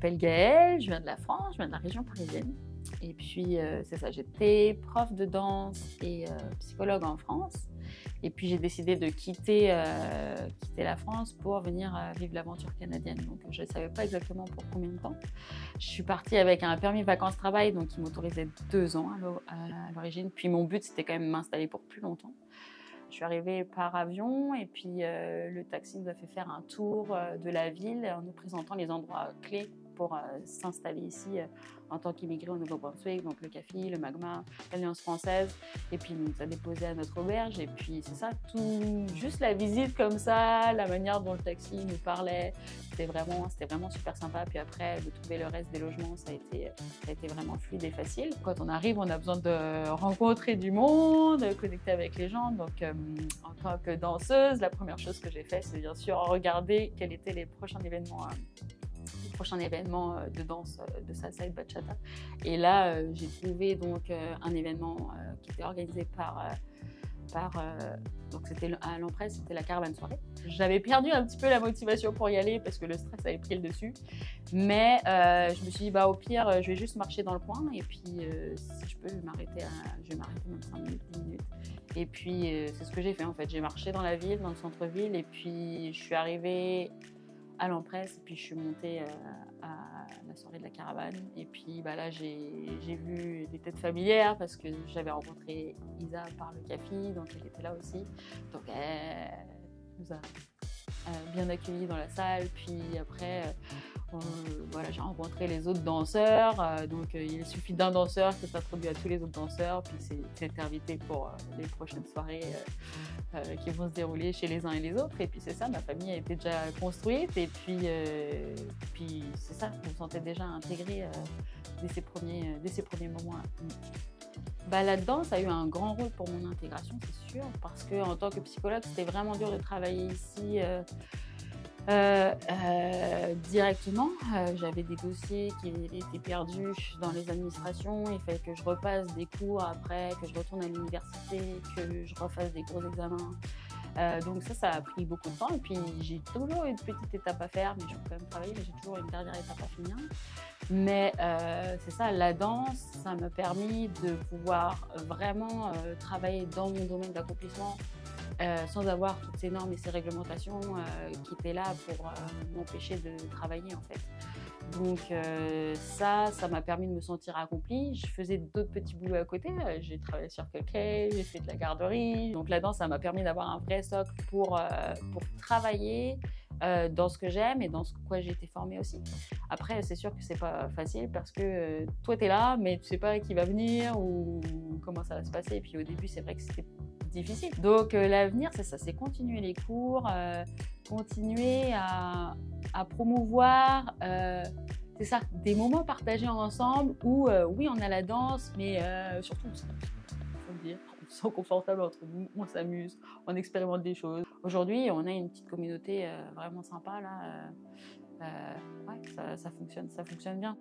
m'appelle Gaëlle, je viens de la France, je viens de la région parisienne. Et puis, c'est ça, j'étais prof de danse et psychologue en France. Et puis, j'ai décidé de quitter la France pour venir vivre l'aventure canadienne. Donc, je ne savais pas exactement pour combien de temps. Je suis partie avec un permis vacances-travail, donc qui m'autorisait 2 ans à l'origine. Puis, mon but, c'était quand même m'installer pour plus longtemps. Je suis arrivée par avion et puis le taxi nous a fait faire un tour de la ville en nous présentant les endroits clés pour s'installer ici en tant qu'immigré au Nouveau-Brunswick, donc le CAFI, le Magma, l'Alliance française, et puis il nous a déposé à notre auberge, et puis c'est ça, juste la visite comme ça, la manière dont le taxi nous parlait, c'était vraiment super sympa. Puis après, de trouver le reste des logements, ça a été vraiment fluide et facile. Quand on arrive, on a besoin de rencontrer du monde, de connecter avec les gens, donc en tant que danseuse, la première chose que j'ai fait, c'est bien sûr regarder quels étaient les prochains événements de danse de salsa et de bachata. Et là, j'ai trouvé donc un événement qui était organisé donc c'était à l'Empresse, c'était la Caravane Soirée. J'avais perdu un petit peu la motivation pour y aller parce que le stress avait pris le dessus. Mais je me suis dit, bah, au pire, je vais juste marcher dans le coin et puis si je peux, je vais m'arrêter même 5 minutes, 10 minutes. Et puis c'est ce que j'ai fait en fait. J'ai marché dans la ville, dans le centre-ville, et puis je suis arrivée à l'Empresse, puis je suis montée à la soirée de la Caravane. Et puis bah, là, j'ai vu des têtes familières parce que j'avais rencontré Isa par le CAFI, donc elle était là aussi. Donc elle nous a bien accueillis dans la salle. Puis après, voilà, j'ai rencontré les autres danseurs. Donc il suffit d'un danseur qui s'introduit à tous les autres danseurs. Puis c'est invité pour les prochaines soirées qui vont se dérouler chez les uns et les autres. Et puis c'est ça, ma famille a été déjà construite. Et puis c'est ça, je me sentais déjà intégrée dès ces premiers moments-là. Bah, là-dedans, ça a eu un grand rôle pour mon intégration, c'est sûr, parce qu'en tant que psychologue, c'était vraiment dur de travailler ici directement. J'avais des dossiers qui étaient perdus dans les administrations, il fallait que je repasse des cours après, que je retourne à l'université, que je refasse des gros examens. Donc ça a pris beaucoup de temps, et puis j'ai toujours une petite étape à faire, mais je peux quand même travailler, mais j'ai toujours une dernière étape à finir. Mais c'est ça, la danse, ça m'a permis de pouvoir vraiment travailler dans mon domaine d'accomplissement sans avoir toutes ces normes et ces réglementations qui étaient là pour m'empêcher de travailler en fait. Donc ça m'a permis de me sentir accomplie. Je faisais d'autres petits boulots à côté. J'ai travaillé sur Quai, j'ai fait de la garderie. Donc la danse, ça m'a permis d'avoir un vrai socle pour travailler dans ce que j'aime et dans ce quoi j'ai été formée aussi. Après, c'est sûr que c'est pas facile parce que toi, tu es là, mais tu sais pas qui va venir ou comment ça va se passer. Et puis au début, c'est vrai que c'était difficile. Donc l'avenir, c'est ça, c'est continuer les cours, continuer à promouvoir c'est ça, des moments partagés ensemble où oui, on a la danse, mais surtout, il faut le dire, on se sent confortable entre nous, on s'amuse, on expérimente des choses. Aujourd'hui, on a une petite communauté vraiment sympa là. Ouais, ça fonctionne bien.